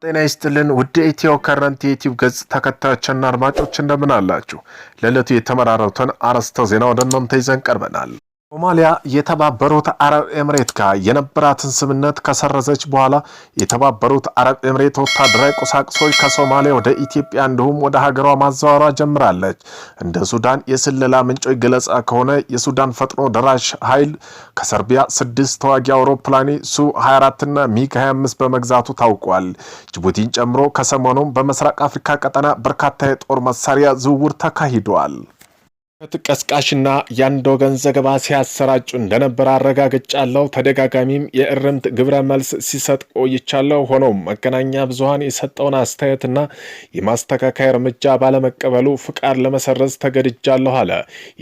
ጤና ይስጥልን ውድ ኢትዮ ከረንት ዩቲዩብ ገጽ ተከታዮችና አድማጮች እንደምን አላችሁ? ለዕለቱ የተመራረጡትን አርዕስተ ዜና ወደ እናንተ ይዘን ቀርበናል። ሶማሊያ የተባበሩት አረብ ኤምሬት ጋር የነበራትን ስምምነት ከሰረዘች በኋላ የተባበሩት አረብ ኤምሬት ወታደራዊ ቁሳቁሶች ከሶማሊያ ወደ ኢትዮጵያ እንዲሁም ወደ ሀገሯ ማዛወሯ ጀምራለች። እንደ ሱዳን የስለላ ምንጮች ገለጻ ከሆነ የሱዳን ፈጥኖ ደራሽ ኃይል ከሰርቢያ 6 ተዋጊ አውሮፕላን ሱ-24 እና ሚግ-25 በመግዛቱ ታውቋል። ጅቡቲን ጨምሮ ከሰሞኑም በምስራቅ አፍሪካ ቀጠና በርካታ የጦር መሳሪያ ዝውውር ተካሂዷል። ተቀስቃሽና ያንዶ ወገን ዘገባ ሲያሰራጩ እንደነበር አረጋግጫለሁ። ተደጋጋሚም የእርምት ግብረ መልስ ሲሰጥ ቆይቻለሁ። ሆኖም መገናኛ ብዙሃን የሰጠውን አስተያየትና የማስተካከያ እርምጃ ባለመቀበሉ ፍቃድ ለመሰረዝ ተገድጃለሁ አለ።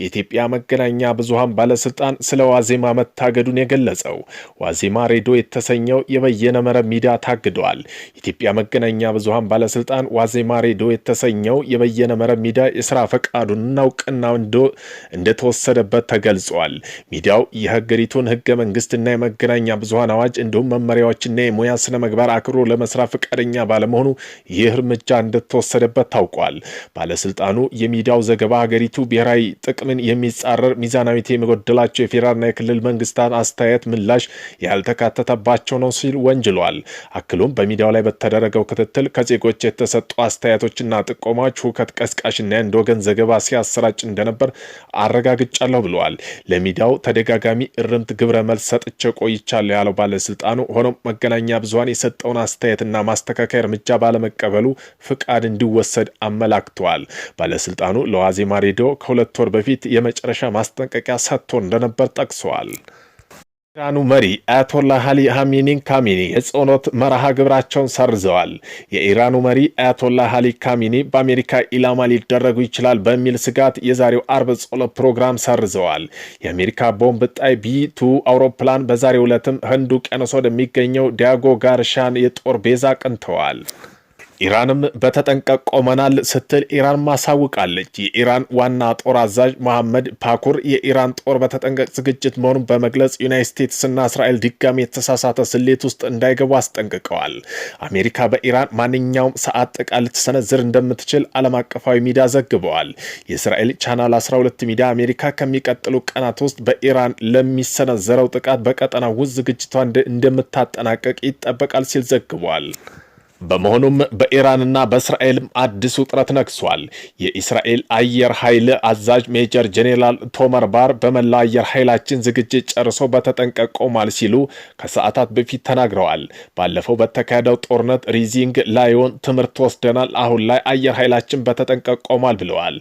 የኢትዮጵያ መገናኛ ብዙሃን ባለስልጣን ስለ ዋዜማ መታገዱን የገለጸው ዋዜማ ሬዲዮ የተሰኘው የበየነ መረብ ሚዲያ ታግዷል። የኢትዮጵያ መገናኛ ብዙሃን ባለስልጣን ዋዜማ ሬዲዮ የተሰኘው የበየነ መረብ ሚዲያ የስራ ፈቃዱን እናውቅና እንደተወሰደበት ተገልጿል። ሚዲያው የሀገሪቱን ህገ መንግስትና የመገናኛ ብዙሃን አዋጅ እንዲሁም መመሪያዎችና የሙያ ስነ ምግባር አክብሮ ለመስራት ፈቃደኛ ባለመሆኑ ይህ እርምጃ እንደተወሰደበት ታውቋል። ባለስልጣኑ የሚዲያው ዘገባ ሀገሪቱ ብሔራዊ ጥቅምን የሚጻረር ሚዛናዊነት የሚጎድላቸው የፌዴራልና የክልል መንግስታት አስተያየት ምላሽ ያልተካተተባቸው ነው ሲል ወንጅሏል። አክሎም በሚዲያው ላይ በተደረገው ክትትል ከዜጎች የተሰጡ አስተያየቶችና ጥቆማዎች ሁከት ቀስቃሽና የአንድ ወገን ዘገባ ሲያሰራጭ እንደነበር አረጋግጫለሁ ብለዋል። ለሚዲያው ተደጋጋሚ እርምት ግብረ መልስ ሰጥቼ ቆይቻለሁ ያለው ባለስልጣኑ ሆኖም መገናኛ ብዙሃን የሰጠውን አስተያየትና ማስተካከያ እርምጃ ባለመቀበሉ ፍቃድ እንዲወሰድ አመላክተዋል። ባለስልጣኑ ለዋዜማ ሬዲዮ ከ2 ወር በፊት የመጨረሻ ማስጠንቀቂያ ሰጥቶ እንደነበር ጠቅሰዋል። ኢራኑ መሪ አያቶላህ አሊ ካሚኒ የጸሎት መርሃ ግብራቸውን ሰርዘዋል። የኢራኑ መሪ አያቶላህ አሊ ካሚኒ በአሜሪካ ኢላማ ሊደረጉ ይችላል በሚል ስጋት የዛሬው አርብ ጸሎት ፕሮግራም ሰርዘዋል። የአሜሪካ ቦምብ ጣይ ቢ2 አውሮፕላን በዛሬው ዕለትም ህንድ ውቅያኖስ ወደሚገኘው ዲያጎ ጋርሻን የጦር ቤዛ አቅንተዋል። ኢራንም በተጠንቀቅ ቆመናል ስትል ኢራን ማሳውቃለች። የኢራን ዋና ጦር አዛዥ መሐመድ ፓኩር የኢራን ጦር በተጠንቀቅ ዝግጅት መሆኑን በመግለጽ ዩናይትድ ስቴትስና እስራኤል ድጋሚ የተሳሳተ ስሌት ውስጥ እንዳይገቡ አስጠንቅቀዋል። አሜሪካ በኢራን ማንኛውም ሰዓት ጥቃት ልትሰነዝር እንደምትችል ዓለም አቀፋዊ ሚዲያ ዘግበዋል። የእስራኤል ቻናል 12 ሚዲያ አሜሪካ ከሚቀጥሉ ቀናት ውስጥ በኢራን ለሚሰነዘረው ጥቃት በቀጠናው ውስጥ ዝግጅቷን እንደምታጠናቀቅ ይጠበቃል ሲል ዘግቧል። በመሆኑም በኢራንና በእስራኤል አዲስ ውጥረት ነግሷል። የእስራኤል አየር ኃይል አዛዥ ሜጀር ጄኔራል ቶመር ባር በመላ አየር ኃይላችን ዝግጅት ጨርሶ በተጠንቀቅ ቆሟል ሲሉ ከሰዓታት በፊት ተናግረዋል። ባለፈው በተካሄደው ጦርነት ሪዚንግ ላዮን ትምህርት ወስደናል፣ አሁን ላይ አየር ኃይላችን በተጠንቀቅ ቆሟል ብለዋል።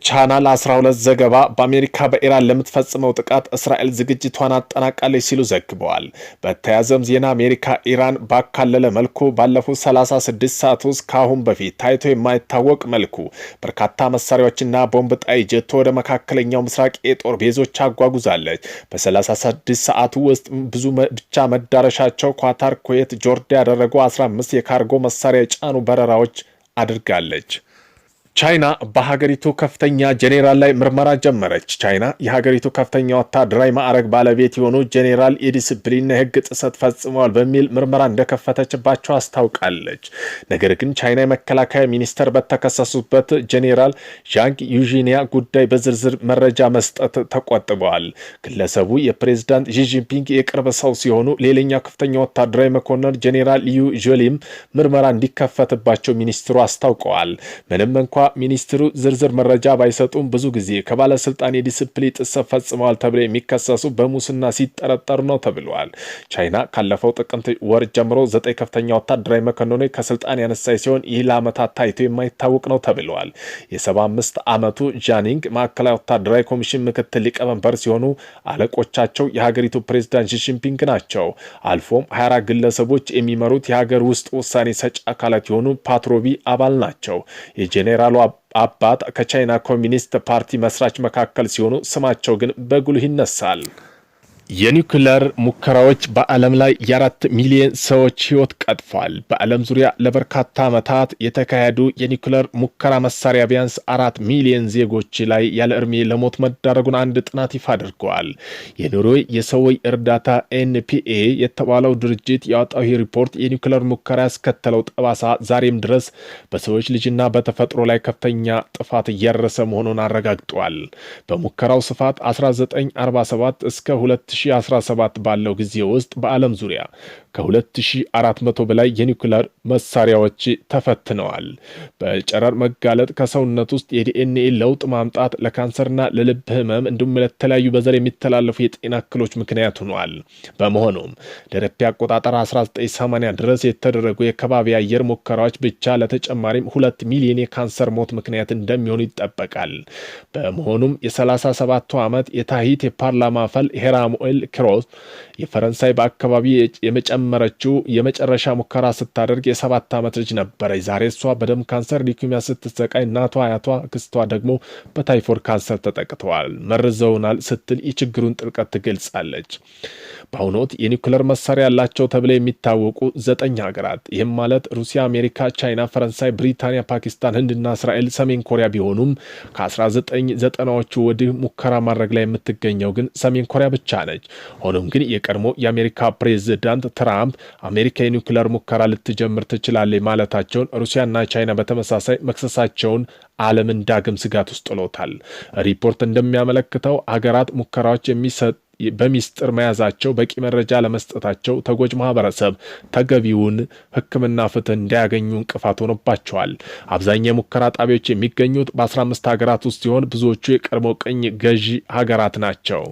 ቻናል 12 ዘገባ በአሜሪካ በኢራን ለምትፈጽመው ጥቃት እስራኤል ዝግጅቷን አጠናቃለች ሲሉ ዘግበዋል። በተያዘም ዜና አሜሪካ ኢራን ባካለለ መልኩ ባለፉት 36 ሰዓት ውስጥ ካሁን በፊት ታይቶ የማይታወቅ መልኩ በርካታ መሳሪያዎችና ቦምብ ጣይ ጀቶ ወደ መካከለኛው ምስራቅ የጦር ቤዞች አጓጉዛለች። በ36 ሰዓቱ ውስጥ ብዙ ብቻ መዳረሻቸው ኳታር፣ ኩዌት፣ ጆርዳን ያደረጉ 15 የካርጎ መሳሪያ የጫኑ በረራዎች አድርጋለች። ቻይና በሀገሪቱ ከፍተኛ ጄኔራል ላይ ምርመራ ጀመረች። ቻይና የሀገሪቱ ከፍተኛ ወታደራዊ ማዕረግ ባለቤት የሆኑ ጄኔራል የዲስፕሊንና የሕግ ጥሰት ፈጽመዋል በሚል ምርመራ እንደከፈተችባቸው አስታውቃለች። ነገር ግን ቻይና የመከላከያ ሚኒስተር በተከሰሱበት ጄኔራል ዣንግ ዩጂኒያ ጉዳይ በዝርዝር መረጃ መስጠት ተቆጥበዋል። ግለሰቡ የፕሬዝዳንት ሺጂንፒንግ የቅርብ ሰው ሲሆኑ ሌላኛው ከፍተኛ ወታደራዊ መኮንን ጄኔራል ዩ ዦሊም ምርመራ እንዲከፈትባቸው ሚኒስትሩ አስታውቀዋል። ምንም እንኳ ሚኒስትሩ ዝርዝር መረጃ ባይሰጡም ብዙ ጊዜ ከባለስልጣን የዲስፕሊን ጥሰት ፈጽመዋል ተብለው የሚከሰሱ በሙስና ሲጠረጠሩ ነው ተብሏል። ቻይና ካለፈው ጥቅምት ወር ጀምሮ 9 ከፍተኛ ወታደራዊ መኮንኖች ከስልጣን ያነሳች ሲሆን ይህ ለዓመታት ታይቶ የማይታወቅ ነው ተብሏል። የ75 ዓመቱ ዣኒንግ ማዕከላዊ ወታደራዊ ኮሚሽን ምክትል ሊቀመንበር ሲሆኑ አለቆቻቸው የሀገሪቱ ፕሬዝዳንት ሺጂንፒንግ ናቸው። አልፎም 24 ግለሰቦች የሚመሩት የሀገር ውስጥ ውሳኔ ሰጪ አካላት የሆኑ ፓትሮቢ አባል ናቸው። የጄኔራሉ አባት ከቻይና ኮሚኒስት ፓርቲ መስራች መካከል ሲሆኑ ስማቸው ግን በጉልህ ይነሳል። የኒውክሌር ሙከራዎች በዓለም ላይ የ4 ሚሊዮን ሰዎች ሕይወት ቀጥፏል። በዓለም ዙሪያ ለበርካታ ዓመታት የተካሄዱ የኒውክሌር ሙከራ መሳሪያ ቢያንስ 4 ሚሊዮን ዜጎች ላይ ያለ እድሜ ለሞት መዳረጉን አንድ ጥናት ይፋ አድርገዋል። የኖርዌይ የሰዎች እርዳታ ኤንፒኤ የተባለው ድርጅት ያወጣው ይህ ሪፖርት የኒውክሌር ሙከራ ያስከተለው ጠባሳ ዛሬም ድረስ በሰዎች ልጅና በተፈጥሮ ላይ ከፍተኛ ጥፋት እያደረሰ መሆኑን አረጋግጧል። በሙከራው ስፋት 1947 እስከ 2017 ባለው ጊዜ ውስጥ በዓለም ዙሪያ ከ2400 በላይ የኒውክሌር መሳሪያዎች ተፈትነዋል። በጨረር መጋለጥ፣ ከሰውነት ውስጥ የዲኤንኤ ለውጥ ማምጣት ለካንሰርና ለልብ ህመም እንዲሁም ለተለያዩ በዘር የሚተላለፉ የጤና እክሎች ምክንያት ሆኗል። በመሆኑም ለአውሮፓ አቆጣጠር 1980 ድረስ የተደረጉ የከባቢ አየር ሙከራዎች ብቻ ለተጨማሪም 2 ሚሊዮን የካንሰር ሞት ምክንያት እንደሚሆኑ ይጠበቃል። በመሆኑም የ37ቱ ዓመት የታሂት የፓርላማ አባል ሄራሙኤል ክሮስ የፈረንሳይ በአካባቢ የመጨመረችው የመጨረሻ ሙከራ ስታደርግ የ7 ዓመት ልጅ ነበረች። ዛሬ እሷ በደም ካንሰር ሊኩሚያ ስትሰቃይ፣ እናቷ፣ አያቷ፣ ክስቷ ደግሞ በታይፎይድ ካንሰር ተጠቅተዋል፣ መርዘውናል ስትል የችግሩን ጥልቀት ትገልጻለች። በአሁኑ ወቅት የኒውክሌር መሳሪያ ያላቸው ተብለው የሚታወቁ 9 ሀገራት ይህም ማለት ሩሲያ፣ አሜሪካ፣ ቻይና፣ ፈረንሳይ፣ ብሪታንያ፣ ፓኪስታን፣ ህንድና እስራኤል፣ ሰሜን ኮሪያ ቢሆኑም ከ1990ዎቹ ወዲህ ሙከራ ማድረግ ላይ የምትገኘው ግን ሰሜን ኮሪያ ብቻ ነች። ሆኖም ግን የቀድሞ የአሜሪካ ፕሬዝዳንት ትራምፕ አሜሪካ የኒውክሌር ሙከራ ልትጀምር ትችላለች ማለታቸውን ሩሲያና ቻይና በተመሳሳይ መክሰሳቸውን ዓለምን ዳግም ስጋት ውስጥ ጥሎታል። ሪፖርት እንደሚያመለክተው ሀገራት ሙከራዎች በሚስጥር መያዛቸው፣ በቂ መረጃ ለመስጠታቸው ተጎጅ ማህበረሰብ ተገቢውን ሕክምና ፍትህ እንዳያገኙ እንቅፋት ሆኖባቸዋል። አብዛኛው የሙከራ ጣቢያዎች የሚገኙት በ15 ሀገራት ውስጥ ሲሆን ብዙዎቹ የቀድሞ ቅኝ ገዢ ሀገራት ናቸው።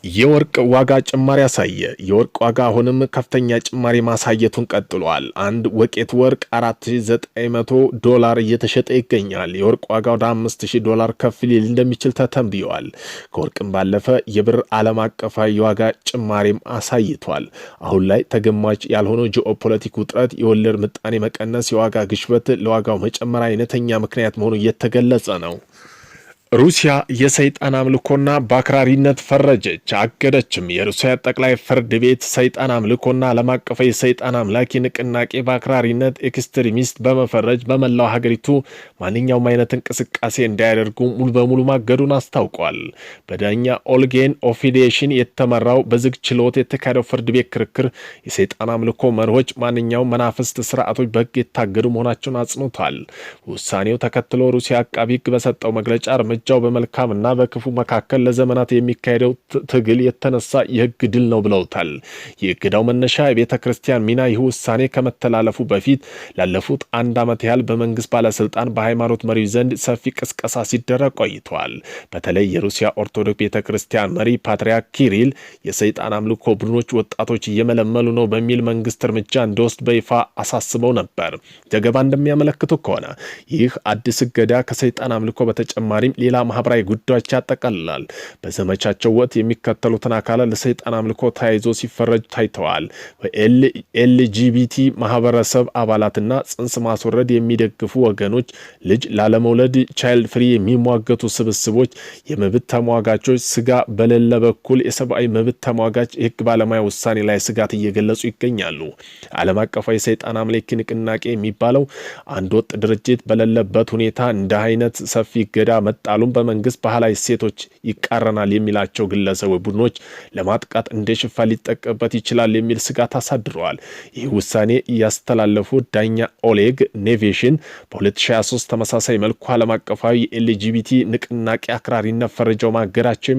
የወርቅ ዋጋ ጭማሪ ያሳየ። የወርቅ ዋጋ አሁንም ከፍተኛ ጭማሪ ማሳየቱን ቀጥሏል። አንድ ወቄት ወርቅ $4900 እየተሸጠ ይገኛል። የወርቅ ዋጋ ወደ $5000 ከፍ ሊል እንደሚችል ተተንብየዋል። ከወርቅም ባለፈ የብር ዓለም አቀፋዊ የዋጋ ጭማሪም አሳይቷል። አሁን ላይ ተገማች ያልሆነው ጂኦፖለቲክ ውጥረት፣ የወለድ ምጣኔ መቀነስ፣ የዋጋ ግሽበት ለዋጋው መጨመር አይነተኛ ምክንያት መሆኑ እየተገለጸ ነው። ሩሲያ የሰይጣን አምልኮና በአክራሪነት ፈረጀች፣ አገደችም። የሩሲያ ጠቅላይ ፍርድ ቤት ሰይጣን አምልኮና ዓለም አቀፍ የሰይጣን አምላኪ ንቅናቄ በአክራሪነት ኤክስትሪሚስት በመፈረጅ በመላው ሀገሪቱ ማንኛውም አይነት እንቅስቃሴ እንዳያደርጉ ሙሉ በሙሉ ማገዱን አስታውቋል። በዳኛ ኦልጌን ኦፊዴሽን የተመራው በዝግ ችሎት የተካሄደው ፍርድ ቤት ክርክር የሰይጣን አምልኮ መርሆች፣ ማንኛውም መናፍስት ስርዓቶች በሕግ የታገዱ መሆናቸውን አጽንቷል። ውሳኔው ተከትሎ ሩሲያ አቃቢ ሕግ በሰጠው መግለጫ እርምጃው በመልካምና በክፉ መካከል ለዘመናት የሚካሄደው ትግል የተነሳ የህግ ድል ነው ብለውታል። የእገዳው መነሻ የቤተ ክርስቲያን ሚና ይህ ውሳኔ ከመተላለፉ በፊት ላለፉት 1 ዓመት ያህል በመንግስት ባለስልጣን በሃይማኖት መሪው ዘንድ ሰፊ ቅስቀሳ ሲደረግ ቆይቷል። በተለይ የሩሲያ ኦርቶዶክስ ቤተ ክርስቲያን መሪ ፓትርያርክ ኪሪል የሰይጣን አምልኮ ቡድኖች ወጣቶች እየመለመሉ ነው በሚል መንግስት እርምጃ እንዲወስድ በይፋ አሳስበው ነበር። ዘገባ እንደሚያመለክቱ ከሆነ ይህ አዲስ እገዳ ከሰይጣን አምልኮ በተጨማሪም ሌላ ማህበራዊ ጉዳዮች ያጠቃልላል። በዘመቻቸው ወቅት የሚከተሉትን አካላት ለሰይጣን አምልኮ ተያይዞ ሲፈረጁ ታይተዋል። ኤልጂቢቲ ማህበረሰብ አባላትና ጽንስ ማስወረድ የሚደግፉ ወገኖች፣ ልጅ ላለመውለድ ቻይልድ ፍሪ የሚሟገቱ ስብስቦች፣ የመብት ተሟጋቾች፣ ስጋ በሌለ በኩል የሰብአዊ መብት ተሟጋች የህግ ባለሙያ ውሳኔ ላይ ስጋት እየገለጹ ይገኛሉ። ዓለም አቀፋዊ ሰይጣን አምልኮ ንቅናቄ የሚባለው አንድ ወጥ ድርጅት በሌለበት ሁኔታ እንደ አይነት ሰፊ እገዳ መጣሉን በመንግስት ባህላዊ እሴቶች ይቃረናል የሚላቸው ግለሰቦች፣ ቡድኖች ለማጥቃት እንደ ሽፋን ሊጠቀምበት ይችላል የሚል ስጋት አሳድረዋል። ይህ ውሳኔ ያስተላለፉት ዳኛ ኦሌግ ኔቬሽን በ2023 ተመሳሳይ መልኩ ዓለም አቀፋዊ የኤልጂቢቲ ንቅናቄ አክራሪነት ፈርጀው ማገዳቸው